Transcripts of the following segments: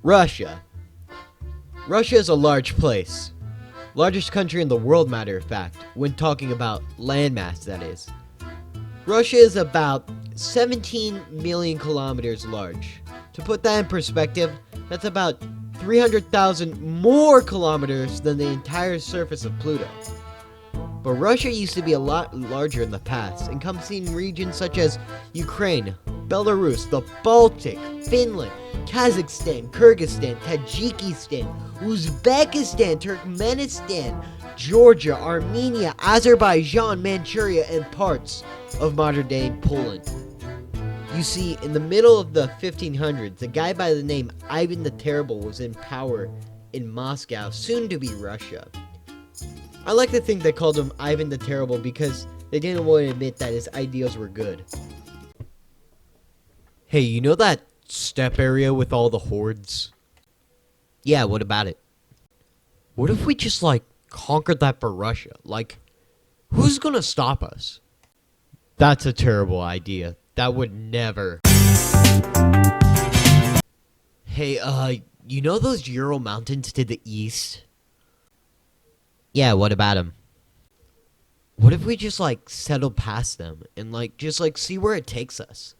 Russia. Russia is a large place. Largest country in the world, matter of fact, when talking about landmass, that is. Russia is about 17 million kilometers large. To put that in perspective, that's about 300,000 more kilometers than the entire surface of Pluto. But Russia used to be a lot larger in the past, encompassing regions such as Ukraine, Belarus, the Baltic, Finland, Kazakhstan, Kyrgyzstan, Tajikistan, Uzbekistan, Turkmenistan, Georgia, Armenia, Azerbaijan, Manchuria, and parts of modern-day Poland. You see, in the middle of the 1500s, a guy by the name Ivan the Terrible was in power in Moscow, soon to be Russia. I like to think they called him Ivan the Terrible because they didn't want to admit that his ideals were good. Hey, you know that steppe area with all the hordes? Yeah, what about it? What if we just, conquered that for Russia? Who's gonna stop us? That's a terrible idea. That would never. Hey, you know those Ural Mountains to the east? Yeah, what about them? What if we just, settle past them and, just see where it takes us?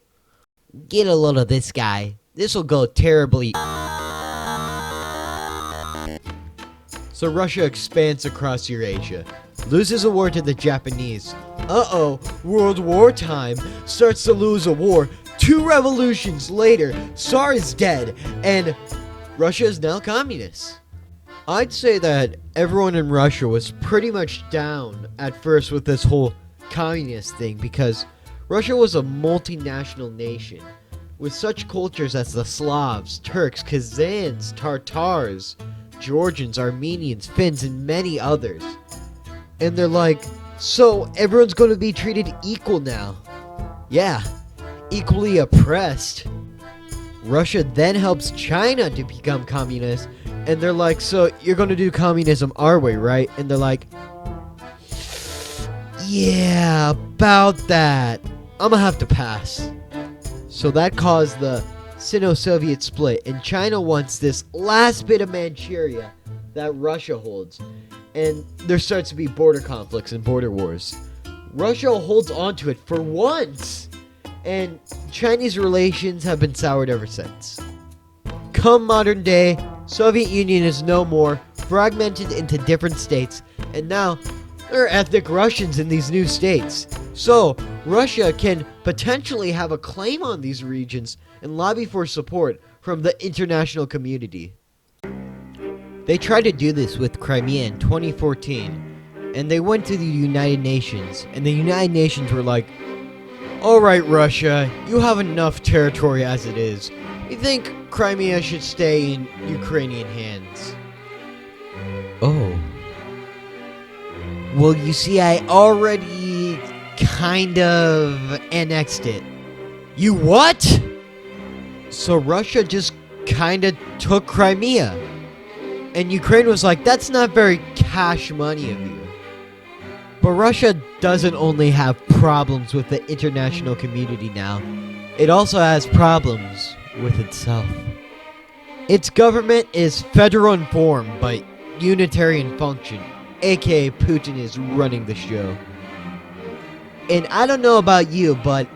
Get a load of this guy. This'll go terribly. So Russia expands across Eurasia, loses a war to the Japanese. Uh-oh, World War time. Starts to lose a war. 2 revolutions later, Tsar is dead, and Russia is now communist. I'd say that everyone in Russia was pretty much down at first with this whole communist thing because Russia was a multinational nation with such cultures as the Slavs, Turks, Kazakhs, Tartars, Georgians, Armenians, Finns, and many others. And they're like, so everyone's going to be treated equal now. Yeah, equally oppressed. Russia then helps China to become communist, and they're like, so you're going to do communism our way, right? And they're like, yeah, about that. I'm gonna have to pass. So that caused the Sino-Soviet split, and China wants this last bit of Manchuria that Russia holds. And there starts to be border conflicts and border wars. Russia holds onto it for once, and Chinese relations have been soured ever since. Come modern day, Soviet Union is no more, fragmented into different states, and now there are ethnic Russians in these new states. So, Russia can potentially have a claim on these regions and lobby for support from the international community. They tried to do this with Crimea in 2014, and they went to the United Nations, and the United Nations were like, alright Russia, you have enough territory as it is. We think Crimea should stay in Ukrainian hands. Oh. Well, you see, I already kind of annexed it. You what? So Russia just kind of took Crimea. And Ukraine was like, that's not very cash money of you. But Russia doesn't only have problems with the international community now. It also has problems with itself. Its government is federal in form, but unitary in function. AKA Putin is running the show. And I don't know about you, but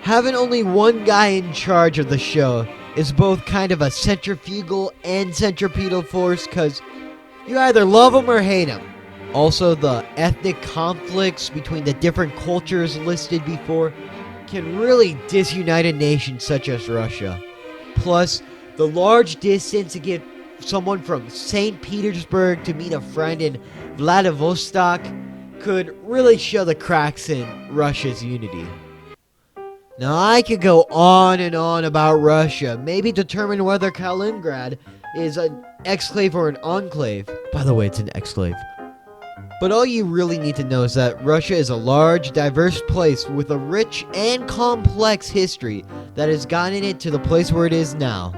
having only one guy in charge of the show is both kind of a centrifugal and centripetal force, because you either love him or hate him. Also, the ethnic conflicts between the different cultures listed before can really disunite a nation such as Russia. Plus, the large distance to get someone from St. Petersburg to meet a friend in Vladivostok could really show the cracks in Russia's unity. Now, I could go on and on about Russia, maybe determine whether Kaliningrad is an exclave or an enclave. By the way, it's an exclave. But all you really need to know is that Russia is a large, diverse place with a rich and complex history that has gotten it to the place where it is now.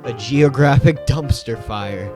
A geographic dumpster fire.